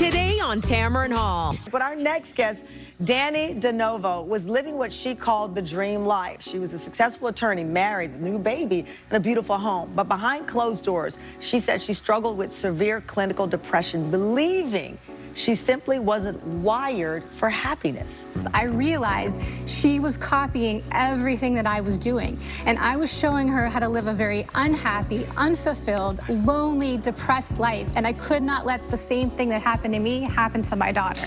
Today on Tamron Hall. But our next guest, Dannie De Novo, was living what she called the dream life. She was a successful attorney, married, a new baby, and a beautiful home. But behind closed doors, she said she struggled with severe clinical depression, believing she simply wasn't wired for happiness. I realized she was copying everything that I was doing, and I was showing her how to live a very unhappy, unfulfilled, lonely, depressed life, and I could not let the same thing that happened to me happen to my daughter.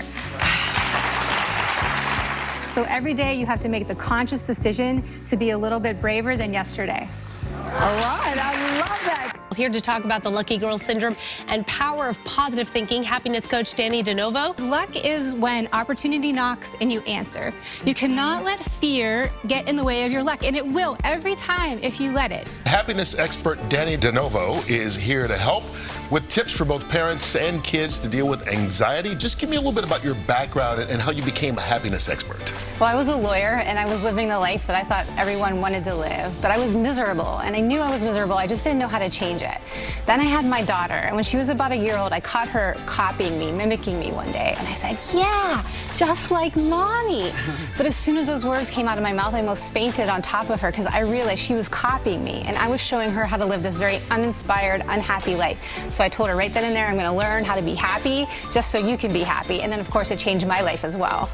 So every day you have to make the conscious decision to be a little bit braver than yesterday. All right, I love that. Here to talk about the lucky girl syndrome and power of positive thinking, happiness coach Dannie De Novo. Luck is when opportunity knocks and you answer. You cannot let fear get in the way of your luck, and it will every time if you let it. Happiness expert Dannie De Novo is here to help with tips for both parents and kids to deal with anxiety. Just give me a little bit about your background and how you became a happiness expert. Well, I was a lawyer, and I was living the life that I thought everyone wanted to live, but I was miserable, and I knew I was miserable. I just didn't know how to change it. Then I had my daughter, and when she was about a year old, I caught her copying me, mimicking me one day, and I said, yeah, just like mommy. But as soon as those words came out of my mouth, I almost fainted on top of her because I realized she was copying me, and I was showing her how to live this very uninspired, unhappy life. So I told her right then and there, I'm going to learn how to be happy just so you can be happy. And then, of course, it changed my life as well.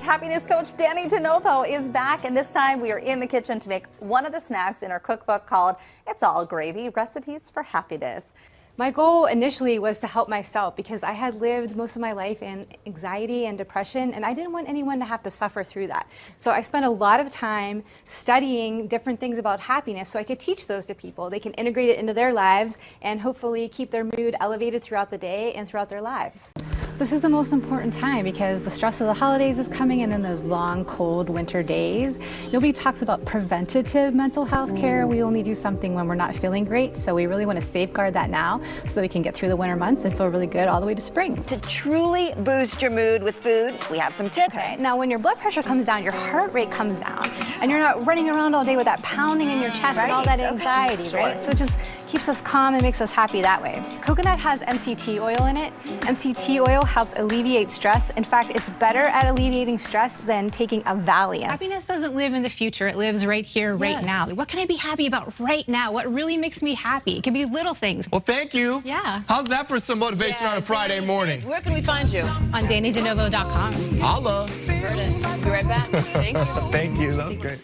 Happiness coach Dannie De Novo is back, and this time we are in the kitchen to make one of the snacks in our cookbook called It's All Gravy, Recipes for Happiness. My goal initially was to help myself because I had lived most of my life in anxiety and depression, and I didn't want anyone to have to suffer through that. So I spent a lot of time studying different things about happiness so I could teach those to people. They can integrate it into their lives and hopefully keep their mood elevated throughout the day and throughout their lives. This is the most important time because the stress of the holidays is coming, and in those long, cold winter days. Nobody talks about preventative mental health care. We only do something when we're not feeling great, so we really want to safeguard that now so that we can get through the winter months and feel really good all the way to spring. To truly boost your mood with food, we have some tips. Okay. Now, when your blood pressure comes down, your heart rate comes down, and you're not running around all day with that pounding in your chest and all that anxiety, right? So it just keeps us calm and makes us happy that way. Coconut has MCT oil in it. MCT oil helps alleviate stress. In fact, it's better at alleviating stress than taking a Valium. Happiness doesn't live in the future. It lives right here, right now. What can I be happy about right now? What really makes me happy? It can be little things. Well, thank you. Yeah. How's that for some motivation on a Friday morning? Where can we find you? On DannieDeNovo.com. Holla. Heard it. Be right back. Thank you. Thank you. That was great.